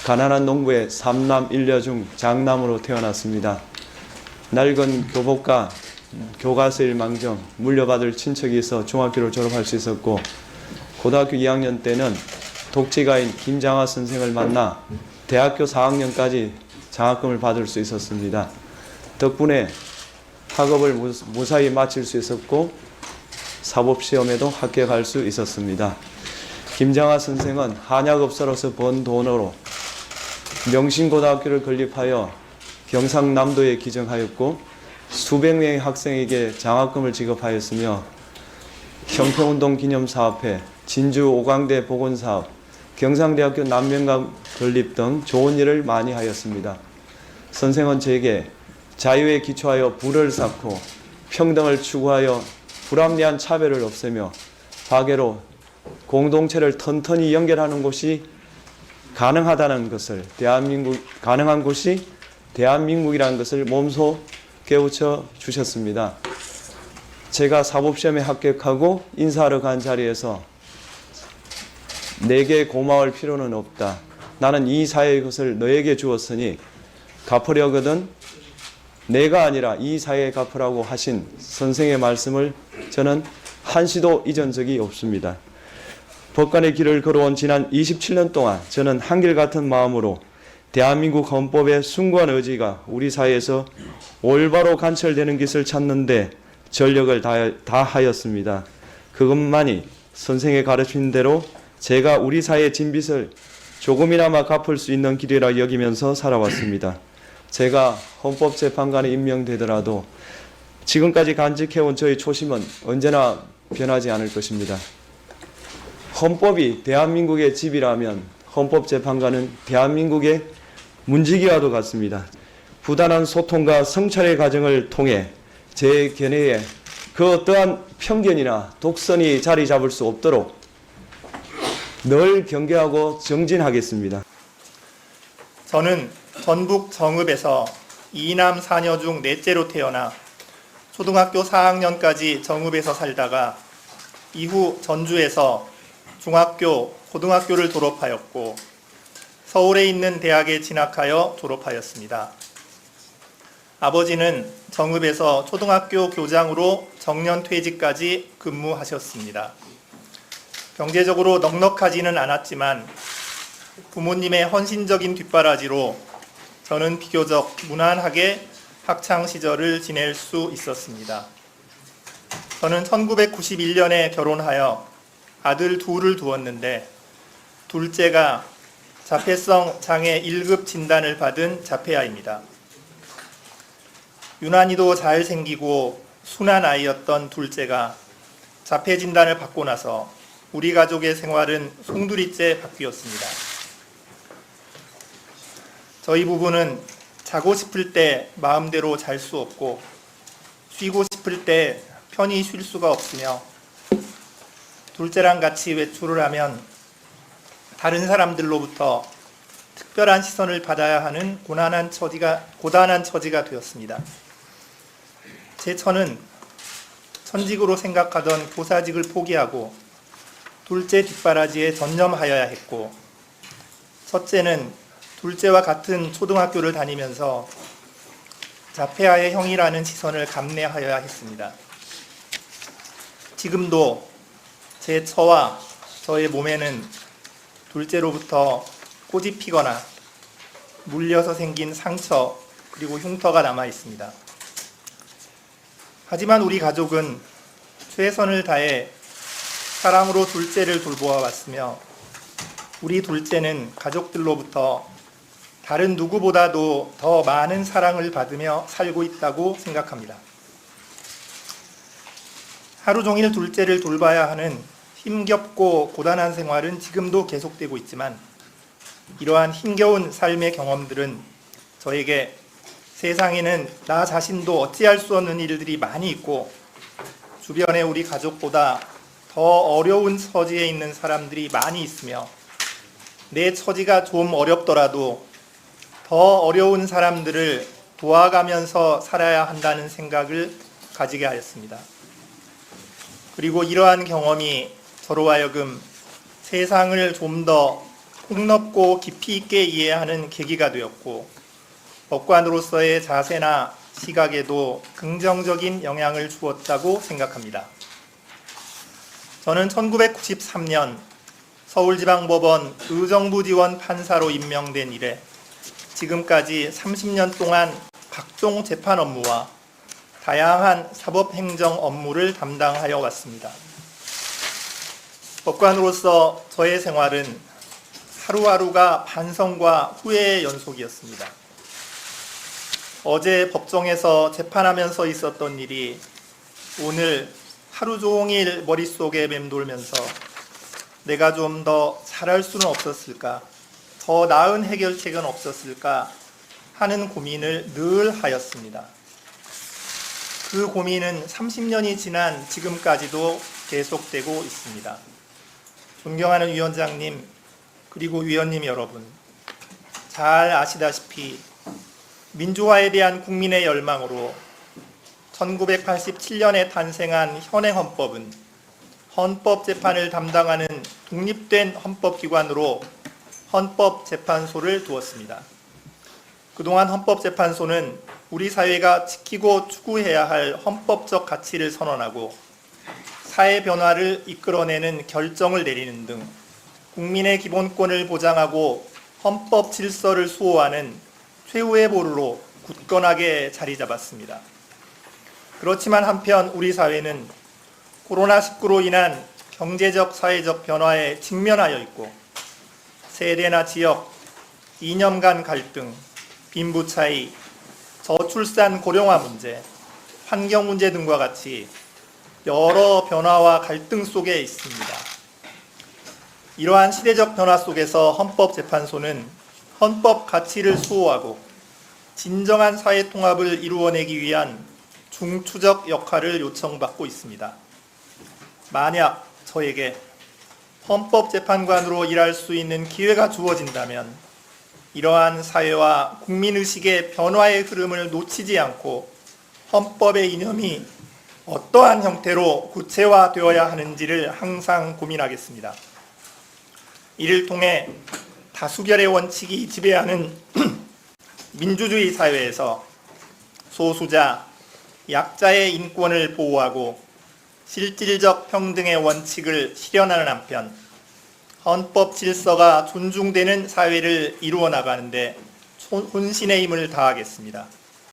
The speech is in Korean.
가난한 농부의 3남 1녀 중 장남으로 태어났습니다. 낡은 교복과 교과서일 망정 물려받을 친척이 있어 중학교를 졸업할 수 있었고, 고등학교 2학년 때는 독지가인 김장하 선생을 만나 대학교 4학년까지 장학금을 받을 수 있었습니다. 덕분에 학업을 무사히 마칠 수 있었고 사법시험에도 합격할 수 있었습니다. 김장하 선생은 한약업소로서 번 돈으로 명신고등학교를 건립하여 경상남도에 기증하였고 수백 명의 학생에게 장학금을 지급하였으며 형평운동 기념사업회, 진주 오광대 보건사업, 경상대학교 남명강 건립 등 좋은 일을 많이 하였습니다. 선생은 제게 자유에 기초하여 부를 쌓고 평등을 추구하여 불합리한 차별을 없애며 박애로 공동체를 튼튼히 연결하는 곳이 가능하다는 것을, 가능한 곳이 대한민국이라는 것을 몸소 깨우쳐 주셨습니다. 제가 사법시험에 합격하고 인사하러 간 자리에서 내게 고마울 필요는 없다. 나는 이 사회의 것을 너에게 주었으니 갚으려거든 내가 아니라 이 사회에 갚으라고 하신 선생의 말씀을 저는 한시도 잊은 적이 없습니다. 법관의 길을 걸어온 지난 27년 동안 저는 한결같은 마음으로 대한민국 헌법의 숭고한 의지가 우리 사회에서 올바로 관철되는 것을 찾는 데 전력을 다하였습니다. 그것만이 선생의 가르친 대로 제가 우리 사회의 진빚을 조금이나마 갚을 수 있는 길이라 여기면서 살아왔습니다. 제가 헌법재판관에 임명되더라도 지금까지 간직해온 저의 초심은 언제나 변하지 않을 것입니다. 헌법이 대한민국의 집이라면 헌법재판관은 대한민국의 문지기와도 같습니다. 부단한 소통과 성찰의 과정을 통해 제 견해에 그 어떠한 편견이나 독선이 자리 잡을 수 없도록 늘 경계하고 정진하겠습니다. 저는 전북 정읍에서 2남 4녀 중 넷째로 태어나 초등학교 4학년까지 정읍에서 살다가 이후 전주에서 중학교, 고등학교를 졸업하였고 서울에 있는 대학에 진학하여 졸업하였습니다. 아버지는 정읍에서 초등학교 교장으로 정년퇴직까지 근무하셨습니다. 경제적으로 넉넉하지는 않았지만 부모님의 헌신적인 뒷바라지로 저는 비교적 무난하게 학창시절을 지낼 수 있었습니다. 저는 1991년에 결혼하여 아들 둘을 두었는데 둘째가 자폐성 장애 1급 진단을 받은 자폐아입니다. 유난히도 잘생기고 순한 아이였던 둘째가 자폐 진단을 받고 나서 우리 가족의 생활은 송두리째 바뀌었습니다. 저희 부부는 자고 싶을 때 마음대로 잘 수 없고 쉬고 싶을 때 편히 쉴 수가 없으며 둘째랑 같이 외출을 하면 다른 사람들로부터 특별한 시선을 받아야 하는 고단한 처지가 되었습니다. 제 처는 천직으로 생각하던 교사직을 포기하고 둘째 뒷바라지에 전념하여야 했고, 첫째는 둘째와 같은 초등학교를 다니면서 자폐아의 형이라는 시선을 감내하여야 했습니다. 지금도 제 처와 저의 몸에는 둘째로부터 꼬집 피거나 물려서 생긴 상처 그리고 흉터가 남아 있습니다. 하지만 우리 가족은 최선을 다해 사랑으로 둘째를 돌보아 왔으며 우리 둘째는 가족들로부터 다른 누구보다도 더 많은 사랑을 받으며 살고 있다고 생각합니다. 하루 종일 둘째를 돌봐야 하는 힘겹고 고단한 생활은 지금도 계속되고 있지만 이러한 힘겨운 삶의 경험들은 저에게 세상에는 나 자신도 어찌할 수 없는 일들이 많이 있고 주변에 우리 가족보다 더 어려운 처지에 있는 사람들이 많이 있으며 내 처지가 좀 어렵더라도 더 어려운 사람들을 도와가면서 살아야 한다는 생각을 가지게 하였습니다. 그리고 이러한 경험이 저로 하여금 세상을 좀 더 폭넓고 깊이 있게 이해하는 계기가 되었고 법관으로서의 자세나 시각에도 긍정적인 영향을 주었다고 생각합니다. 저는 1993년 서울지방법원 의정부 지원 판사로 임명된 이래 지금까지 30년 동안 각종 재판 업무와 다양한 사법행정 업무를 담당하여 왔습니다. 법관으로서 저의 생활은 하루하루가 반성과 후회의 연속이었습니다. 어제 법정에서 재판하면서 있었던 일이 오늘 하루 종일 머릿속에 맴돌면서 내가 좀 더 잘할 수는 없었을까, 더 나은 해결책은 없었을까 하는 고민을 늘 하였습니다. 그 고민은 30년이 지난 지금까지도 계속되고 있습니다. 존경하는 위원장님, 그리고 위원님 여러분, 잘 아시다시피 민주화에 대한 국민의 열망으로 1987년에 탄생한 현행헌법은 헌법재판을 담당하는 독립된 헌법기관으로 헌법재판소를 두었습니다. 그동안 헌법재판소는 우리 사회가 지키고 추구해야 할 헌법적 가치를 선언하고 사회 변화를 이끌어내는 결정을 내리는 등 국민의 기본권을 보장하고 헌법 질서를 수호하는 최후의 보루로 굳건하게 자리 잡았습니다. 그렇지만 한편 우리 사회는 코로나19로 인한 경제적, 사회적 변화에 직면하여 있고 세대나 지역, 이념 간 갈등, 빈부 차이, 저출산 고령화 문제, 환경 문제 등과 같이 여러 변화와 갈등 속에 있습니다. 이러한 시대적 변화 속에서 헌법재판소는 헌법 가치를 수호하고 진정한 사회 통합을 이루어내기 위한 중추적 역할을 요청받고 있습니다. 만약 저에게 헌법재판관으로 일할 수 있는 기회가 주어진다면 이러한 사회와 국민의식의 변화의 흐름을 놓치지 않고 헌법의 이념이 어떠한 형태로 구체화되어야 하는지를 항상 고민하겠습니다. 이를 통해 다수결의 원칙이 지배하는 민주주의 사회에서 소수자, 약자의 인권을 보호하고 실질적 평등의 원칙을 실현하는 한편 헌법 질서가 존중되는 사회를 이루어 나가는데 혼신의 힘을 다하겠습니다.